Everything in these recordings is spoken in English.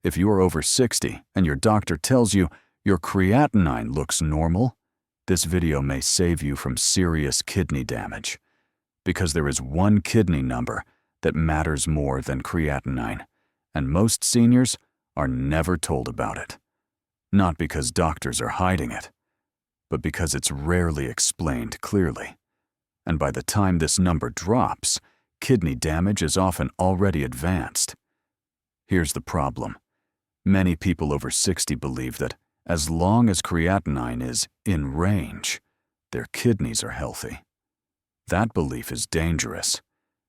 If you're over 60 and your doctor tells you your creatinine looks normal, this video may save you from serious kidney damage. Because there is one kidney number that matters more than creatinine, and most seniors are never told about it. Not because doctors are hiding it, but because it's rarely explained clearly. And by the time this number drops, kidney damage is often already advanced. Here's the problem. Many people over 60 believe that as long as creatinine is in range, their kidneys are healthy. That belief is dangerous,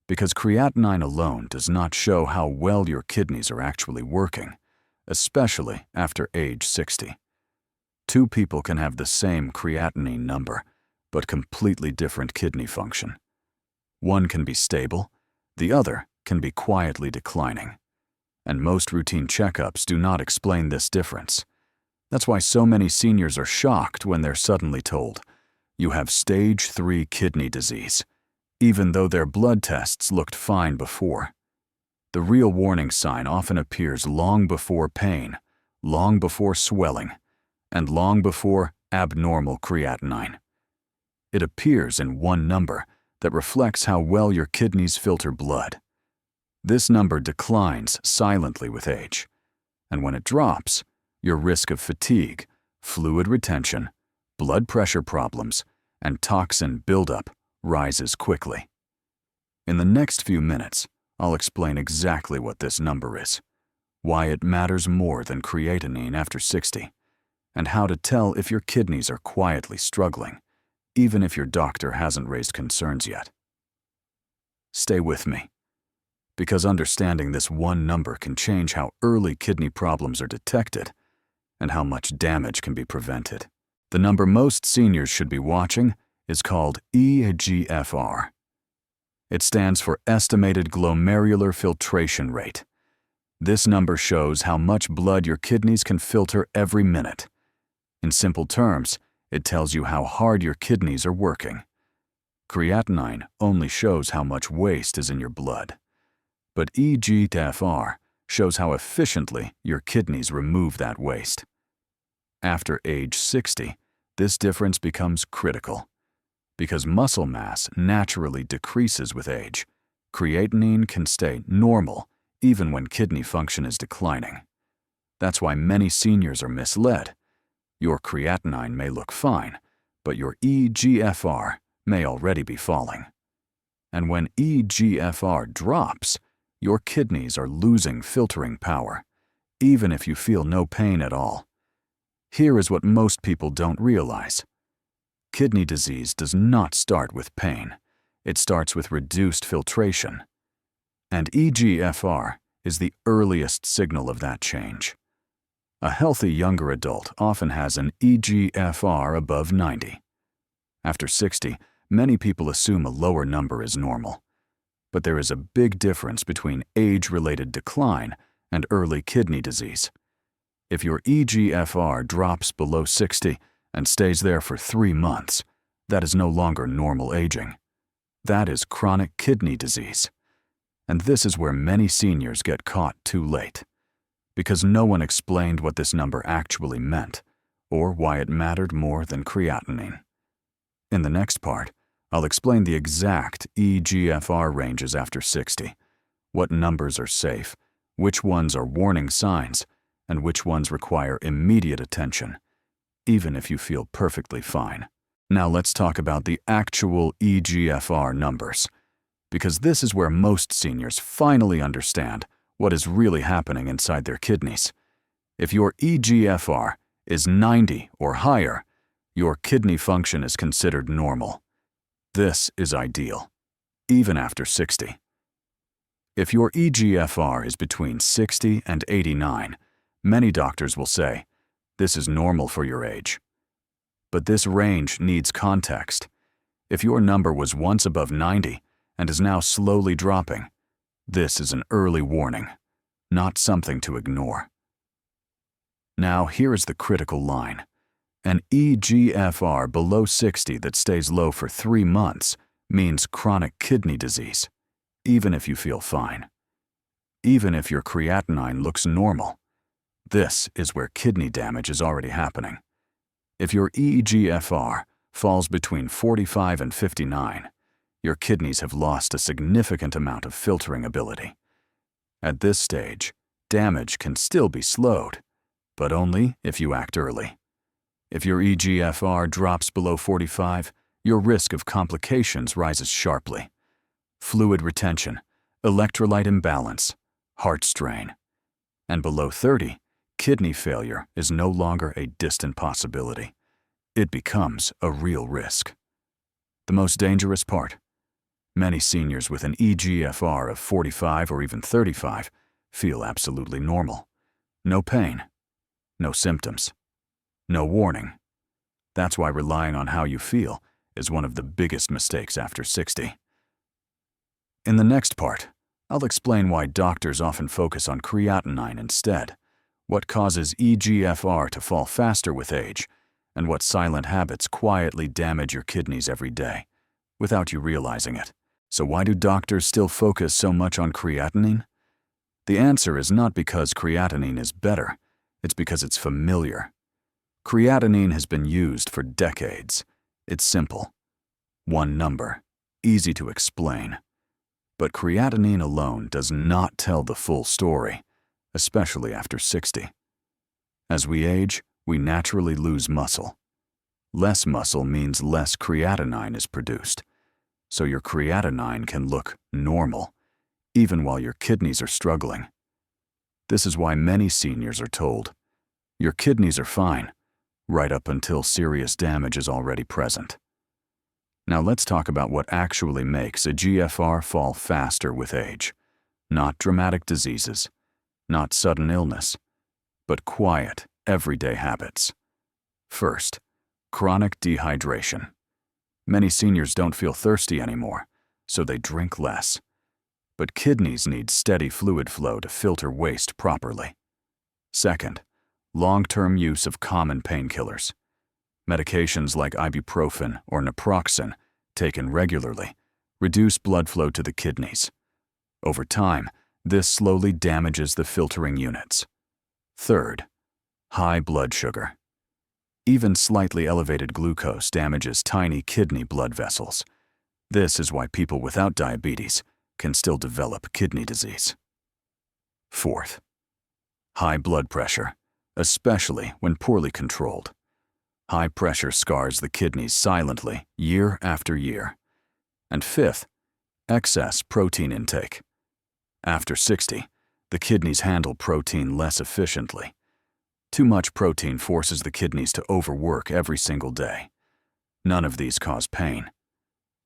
because creatinine alone does not show how well your kidneys are actually working, especially after age 60. Two people can have the same creatinine number, but completely different kidney function. One can be stable, the other can be quietly declining. And most routine checkups do not explain this difference. That's why so many seniors are shocked when they're suddenly told, "You have stage 3 kidney disease," even though their blood tests looked fine before. The real warning sign often appears long before pain, long before swelling, and long before abnormal creatinine. It appears in one number that reflects how well your kidneys filter blood. This number declines silently with age, and when it drops, your risk of fatigue, fluid retention, blood pressure problems, and toxin buildup rises quickly. In the next few minutes, I'll explain exactly what this number is, why it matters more than creatinine after 60, and how to tell if your kidneys are quietly struggling, even if your doctor hasn't raised concerns yet. Stay with me, because understanding this one number can change how early kidney problems are detected and how much damage can be prevented. The number most seniors should be watching is called eGFR. It stands for Estimated Glomerular Filtration Rate. This number shows how much blood your kidneys can filter every minute. In simple terms, it tells you how hard your kidneys are working. Creatinine only shows how much waste is in your blood. But eGFR shows how efficiently your kidneys remove that waste. After age 60, this difference becomes critical. Because muscle mass naturally decreases with age, creatinine can stay normal even when kidney function is declining. That's why many seniors are misled. Your creatinine may look fine, but your eGFR may already be falling. And when eGFR drops, your kidneys are losing filtering power, even if you feel no pain at all. Here is what most people don't realize. Kidney disease does not start with pain. It starts with reduced filtration. And eGFR is the earliest signal of that change. A healthy younger adult often has an eGFR above 90. After 60, many people assume a lower number is normal. But there is a big difference between age-related decline and early kidney disease. If your eGFR drops below 60 and stays there for 3 months, that is no longer normal aging. That is chronic kidney disease. And this is where many seniors get caught too late, because no one explained what this number actually meant, or why it mattered more than creatinine. In the next part, I'll explain the exact eGFR ranges after 60, what numbers are safe, which ones are warning signs, and which ones require immediate attention, even if you feel perfectly fine. Now let's talk about the actual eGFR numbers, because this is where most seniors finally understand what is really happening inside their kidneys. If your eGFR is 90 or higher, your kidney function is considered normal. This is ideal, even after 60. If your eGFR is between 60 and 89, many doctors will say, "This is normal for your age." But this range needs context. If your number was once above 90 and is now slowly dropping, this is an early warning, not something to ignore. Now here is the critical line. An eGFR below 60 that stays low for 3 months means chronic kidney disease, even if you feel fine. Even if your creatinine looks normal, This is where kidney damage is already happening. If your eGFR falls between 45 and 59, your kidneys have lost a significant amount of filtering ability. At this stage, damage can still be slowed, but only if you act early. If your eGFR drops below 45, your risk of complications rises sharply. Fluid retention, electrolyte imbalance, heart strain. And below 30, kidney failure is no longer a distant possibility. It becomes a real risk. The most dangerous part: many seniors with an eGFR of 45 or even 35 feel absolutely normal. No pain, no symptoms, no warning. That's why relying on how you feel is one of the biggest mistakes after 60. In the next part, I'll explain why doctors often focus on creatinine instead, what causes eGFR to fall faster with age, and what silent habits quietly damage your kidneys every day, without you realizing it. So why do doctors still focus so much on creatinine? The answer is not because creatinine is better, it's because it's familiar. Creatinine has been used for decades. It's simple. One number, easy to explain. But creatinine alone does not tell the full story, especially after 60. As we age, we naturally lose muscle. Less muscle means less creatinine is produced, so your creatinine can look normal, even while your kidneys are struggling. This is why many seniors are told, your kidneys are fine, right up until serious damage is already present. Now let's talk about what actually makes a GFR fall faster with age. Not dramatic diseases, not sudden illness, but quiet, everyday habits. First, chronic dehydration. Many seniors don't feel thirsty anymore, so they drink less. But kidneys need steady fluid flow to filter waste properly. Second, long-term use of common painkillers. Medications like ibuprofen or naproxen, taken regularly, reduce blood flow to the kidneys. Over time, this slowly damages the filtering units. Third, high blood sugar. Even slightly elevated glucose damages tiny kidney blood vessels. This is why people without diabetes can still develop kidney disease. Fourth, high blood pressure, especially when poorly controlled. High pressure scars the kidneys silently, year after year. And fifth, excess protein intake. After 60, the kidneys handle protein less efficiently. Too much protein forces the kidneys to overwork every single day. None of these cause pain.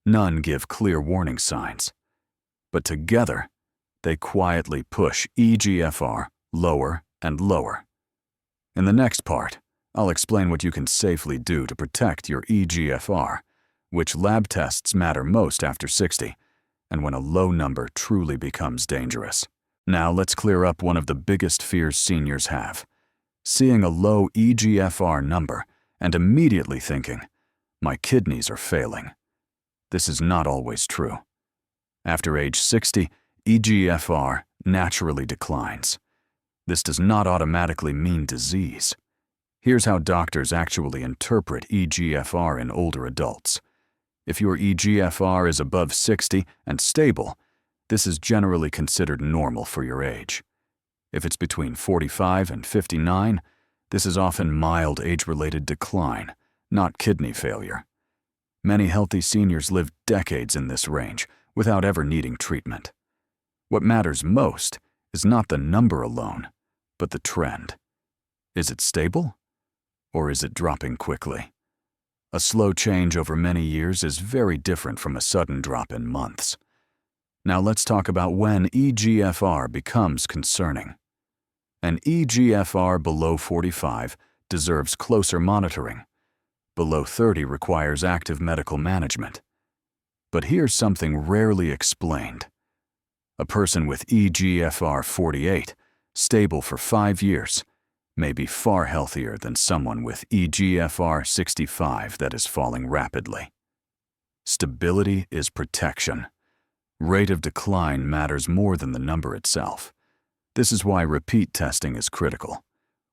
None give clear warning signs. But together, they quietly push eGFR lower and lower. In the next part, I'll explain what you can safely do to protect your eGFR, which lab tests matter most after 60, and when a low number truly becomes dangerous. Now let's clear up one of the biggest fears seniors have: seeing a low eGFR number and immediately thinking, my kidneys are failing. This is not always true. After age 60, eGFR naturally declines. This does not automatically mean disease. Here's how doctors actually interpret eGFR in older adults. If your eGFR is above 60 and stable, this is generally considered normal for your age. If it's between 45 and 59, this is often mild age-related decline, not kidney failure. Many healthy seniors live decades in this range without ever needing treatment. What matters most is not the number alone, but the trend. Is it stable? Or is it dropping quickly? A slow change over many years is very different from a sudden drop in months. Now let's talk about when eGFR becomes concerning. An eGFR below 45 deserves closer monitoring. Below 30 requires active medical management. But here's something rarely explained. A person with eGFR 48, stable for 5 years, may be far healthier than someone with eGFR 65 that is falling rapidly. Stability is protection. Rate of decline matters more than the number itself. This is why repeat testing is critical.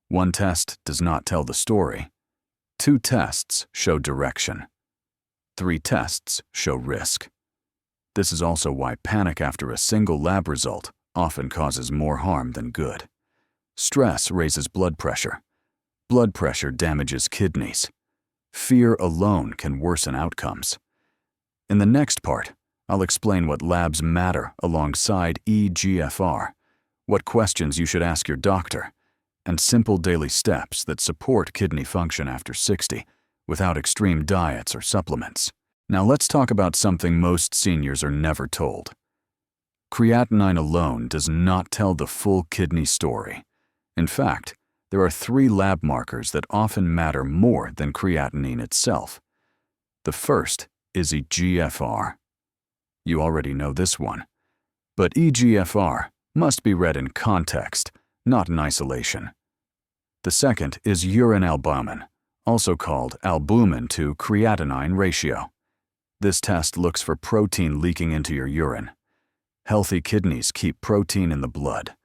One test does not tell the story. 2 tests show direction. 3 tests show risk. This is also why panic after a single lab result often causes more harm than good. Stress raises blood pressure. Blood pressure damages kidneys. Fear alone can worsen outcomes. In the next part, I'll explain what labs matter alongside eGFR, what questions you should ask your doctor, and simple daily steps that support kidney function after 60 without extreme diets or supplements. Now let's talk about something most seniors are never told. Creatinine alone does not tell the full kidney story. In fact, there are 3 lab markers that often matter more than creatinine itself. The first is eGFR. You already know this one. But eGFR must be read in context, not in isolation. The second is urine albumin, also called albumin to creatinine ratio. This test looks for protein leaking into your urine. Healthy kidneys keep protein in the blood.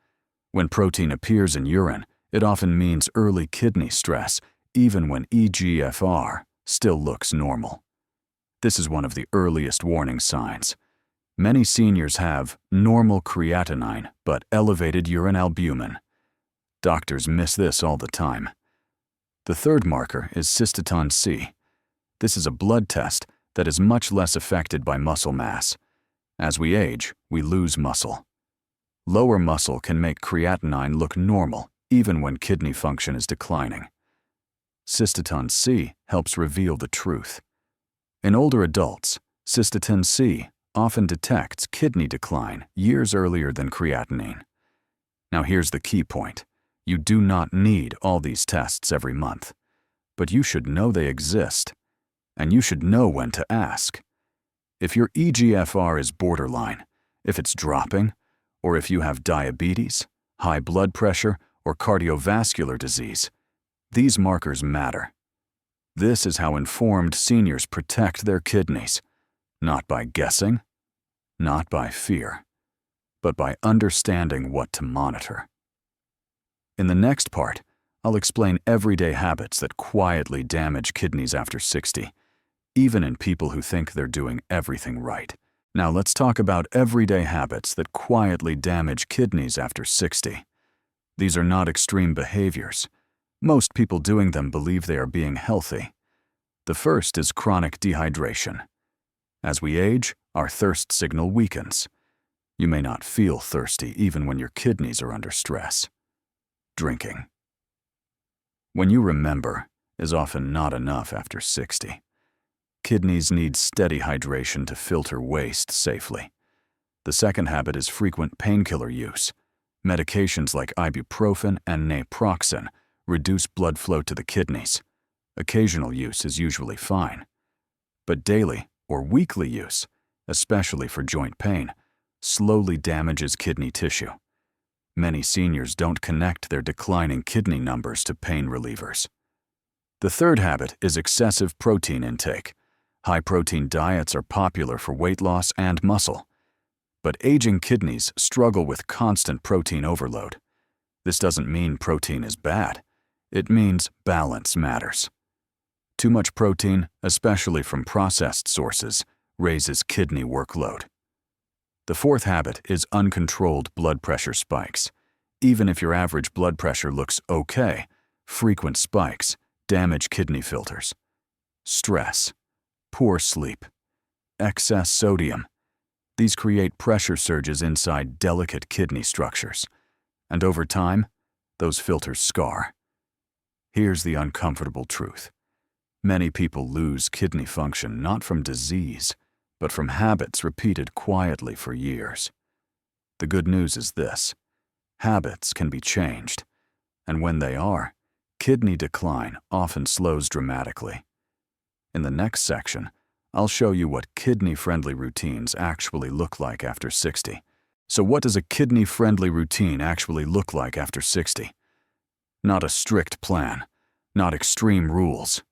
When protein appears in urine, it often means early kidney stress, even when eGFR still looks normal. This is one of the earliest warning signs. Many seniors have normal creatinine but elevated urine albumin. Doctors miss this all the time. The third marker is cystatin C. This is a blood test that is much less affected by muscle mass. As we age, we lose muscle. Lower muscle can make creatinine look normal even when kidney function is declining. Cystatin C helps reveal the truth. In older adults, cystatin C often detects kidney decline years earlier than creatinine. Now here's the key point. You do not need all these tests every month, but you should know they exist, and you should know when to ask. If your eGFR is borderline, if it's dropping, or if you have diabetes, high blood pressure, or cardiovascular disease, these markers matter. This is how informed seniors protect their kidneys, not by guessing, not by fear, but by understanding what to monitor. In the next part, I'll explain everyday habits that quietly damage kidneys after 60, even in people who think they're doing everything right. Now let's talk about everyday habits that quietly damage kidneys after 60. These are not extreme behaviors. Most people doing them believe they are being healthy. The first is chronic dehydration. As we age, our thirst signal weakens. You may not feel thirsty even when your kidneys are under stress. Drinking. When you remember is often not enough after 60. Kidneys need steady hydration to filter waste safely. The second habit is frequent painkiller use. Medications like ibuprofen and naproxen reduce blood flow to the kidneys. Occasional use is usually fine. But daily or weekly use, especially for joint pain, slowly damages kidney tissue. Many seniors don't connect their declining kidney numbers to pain relievers. The third habit is excessive protein intake. High-protein diets are popular for weight loss and muscle. But aging kidneys struggle with constant protein overload. This doesn't mean protein is bad. It means balance matters. Too much protein, especially from processed sources, raises kidney workload. The fourth habit is uncontrolled blood pressure spikes. Even if your average blood pressure looks okay, frequent spikes damage kidney filters. Stress, poor sleep, excess sodium. These create pressure surges inside delicate kidney structures. And over time, those filters scar. Here's the uncomfortable truth. Many people lose kidney function not from disease, but from habits repeated quietly for years. The good news is this: habits can be changed, and when they are, kidney decline often slows dramatically. In the next section, I'll show you what kidney-friendly routines actually look like after 60. So what does a kidney-friendly routine actually look like after 60? Not a strict plan, not extreme rules,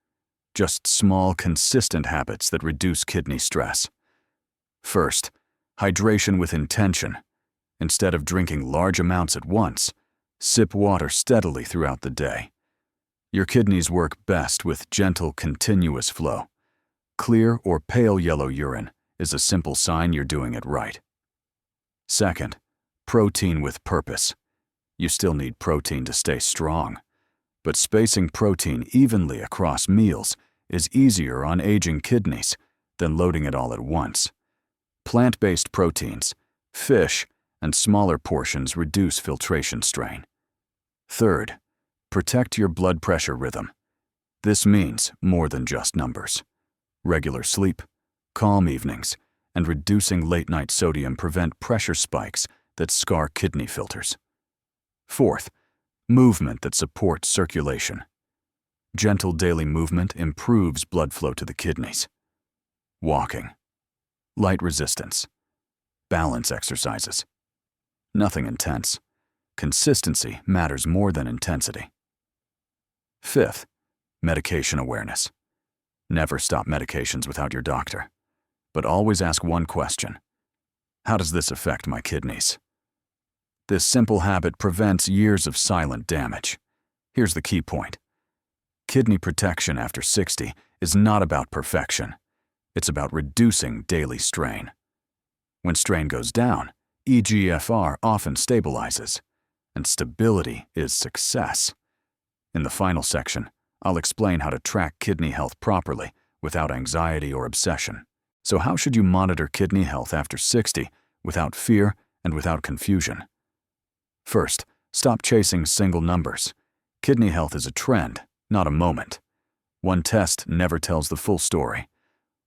just small, consistent habits that reduce kidney stress. First, hydration with intention. Instead of drinking large amounts at once, Sip water steadily throughout the day. Your kidneys work best with gentle, continuous flow. Clear or pale yellow urine is a simple sign you're doing it right. Second, protein with purpose. You still need protein to stay strong, but spacing protein evenly across meals is easier on aging kidneys than loading it all at once. Plant-based proteins, fish, and smaller portions reduce filtration strain. Third, protect your blood pressure rhythm. This means more than just numbers. Regular sleep, calm evenings, and reducing late-night sodium prevent pressure spikes that scar kidney filters. Fourth, movement that supports circulation. Gentle daily movement improves blood flow to the kidneys. Walking, light resistance, balance exercises. Nothing intense. Consistency matters more than intensity. Fifth, medication awareness. Never stop medications without your doctor, but always ask one question: how does this affect my kidneys? This simple habit prevents years of silent damage. Here's the key point. Kidney protection after 60 is not about perfection. It's about reducing daily strain. When strain goes down, eGFR often stabilizes, and stability is success. In the final section, I'll explain how to track kidney health properly without anxiety or obsession. So how should you monitor kidney health after 60 without fear and without confusion? First, stop chasing single numbers. Kidney health is a trend, not a moment. One test never tells the full story.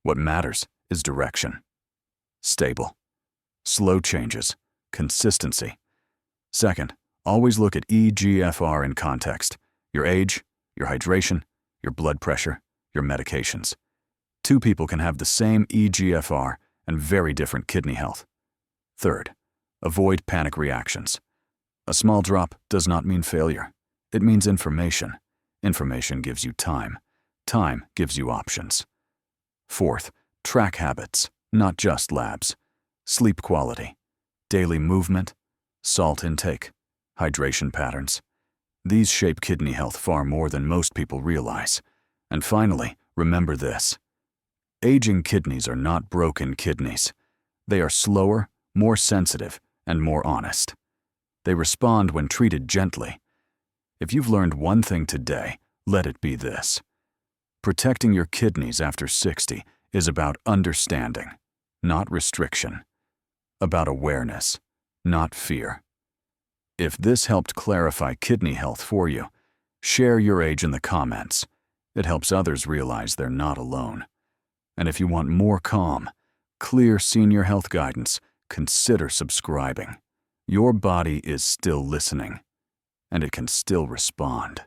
What matters is direction. Stable. Slow changes. Consistency. Second, always look at eGFR in context. Your age, your hydration, your blood pressure, your medications. Two people can have the same eGFR and very different kidney health. Third, avoid panic reactions. A small drop does not mean failure. It means information. Information gives you time. Time gives you options. Fourth, track habits, not just labs. Sleep quality, daily movement, salt intake, hydration patterns. These shape kidney health far more than most people realize. And finally, remember this. Aging kidneys are not broken kidneys. They are slower, more sensitive, and more honest. They respond when treated gently. If you've learned one thing today, let it be this. Protecting your kidneys after 60 is about understanding, not restriction. About awareness, not fear. If this helped clarify kidney health for you, share your age in the comments. It helps others realize they're not alone. And if you want more calm, clear senior health guidance, consider subscribing. Your body is still listening, and it can still respond.